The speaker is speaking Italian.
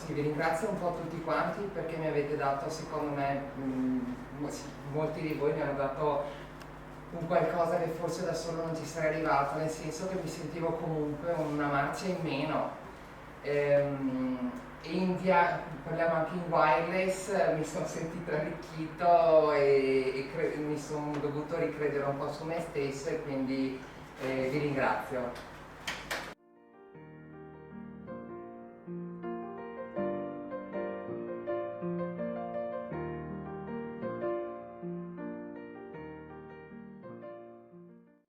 sì, vi ringrazio un po' tutti quanti perché mi avete dato, secondo me, molti di voi mi hanno dato un qualcosa che forse da solo non ci sarei arrivato, nel senso che mi sentivo comunque una marcia in meno. Parliamo anche in wireless, mi sono sentito arricchito e mi sono dovuto ricredere un po' su me stesso e quindi vi ringrazio.